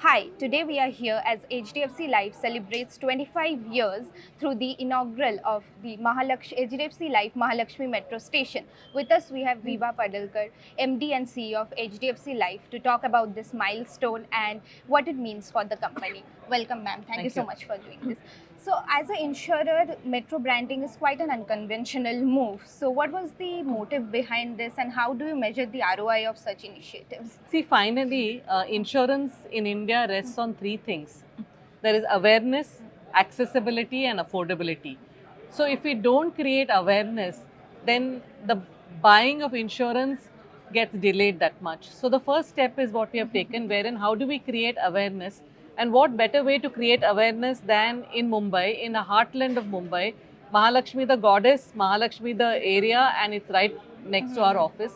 Hi, today we are here as HDFC Life celebrates 25 years through the inaugural of the HDFC Life Mahalakshmi Metro Station. With us, we have Viva Padalkar, MD and CEO of HDFC Life, to talk about this milestone and what it means for the company. Welcome, ma'am. Thank you so much for doing this. So, as an insurer, metro branding is quite an unconventional move. So, what was the motive behind this, and how do you measure the ROI of such initiatives? See, finally, insurance in India rests on three things. There is awareness, accessibility, and affordability. So, if we don't create awareness, then the buying of insurance gets delayed that much. So, the first step is what we have taken, wherein how do we create awareness? And what better way to create awareness than in Mumbai, in the heartland of Mumbai, Mahalakshmi, the goddess, Mahalakshmi, the area, and it's right next to our office.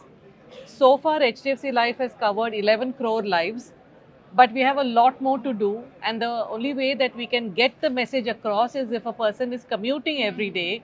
So far, HDFC Life has covered 11 crore lives, but we have a lot more to do. And the only way that we can get the message across is if a person is commuting every day.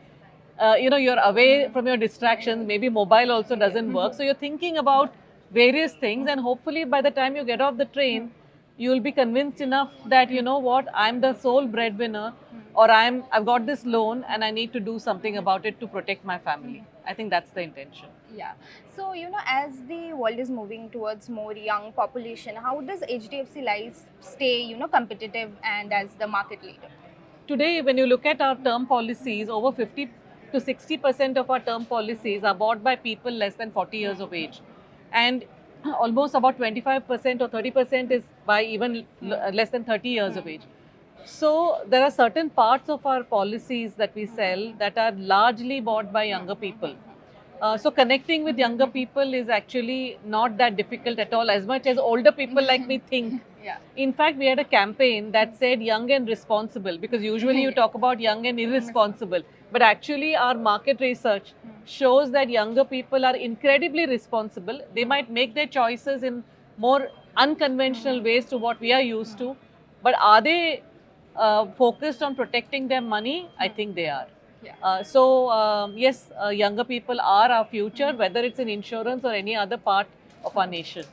You're away from your distractions, maybe mobile also doesn't work. So you're thinking about various things, and hopefully by the time you get off the train, you will be convinced enough that you know what, I'm the sole breadwinner, or I've got this loan and I need to do something about it to protect my family. I think that's the intention. Yeah. So, as the world is moving towards more young population, how does HDFC Life stay, competitive and as the market leader? Today, when you look at our term policies, over 50 to 60% of our term policies are bought by people less than 40 years of age. And almost about 25% or 30% is by even less than 30 years of age. So there are certain parts of our policies that we sell that are largely bought by younger people. So connecting with younger people is actually not that difficult at all, as much as older people like me think. Yeah. In fact, we had a campaign that said young and responsible, because usually you talk about young and irresponsible. But actually, our market research shows that younger people are incredibly responsible. They might make their choices in more unconventional ways to what we are used to. But are they focused on protecting their money? I think they are. Yeah. Yes, younger people are our future, whether it's in insurance or any other part of our nation.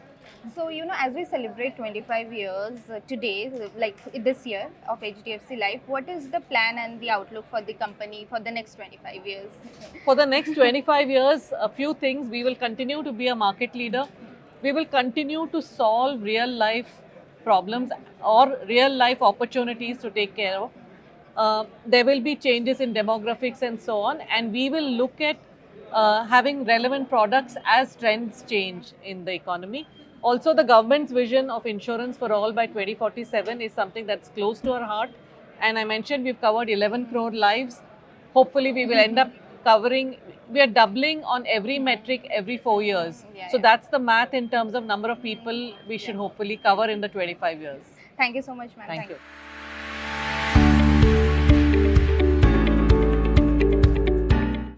So, as we celebrate 25 years today, like this year of HDFC Life, what is the plan and the outlook for the company for the next 25 years? For the next 25 years, a few things. We will continue to be a market leader. We will continue to solve real life problems or real life opportunities to take care of. There will be changes in demographics and so on, and we will look at having relevant products as trends change in the economy. Also, the government's vision of insurance for all by 2047 is something that's close to our heart. And I mentioned we've covered 11 crore lives. Hopefully, we will end up covering, we are doubling on every metric every 4 years. So that's the math in terms of number of people we should hopefully cover in the 25 years. Thank you so much, ma'am. Thank you.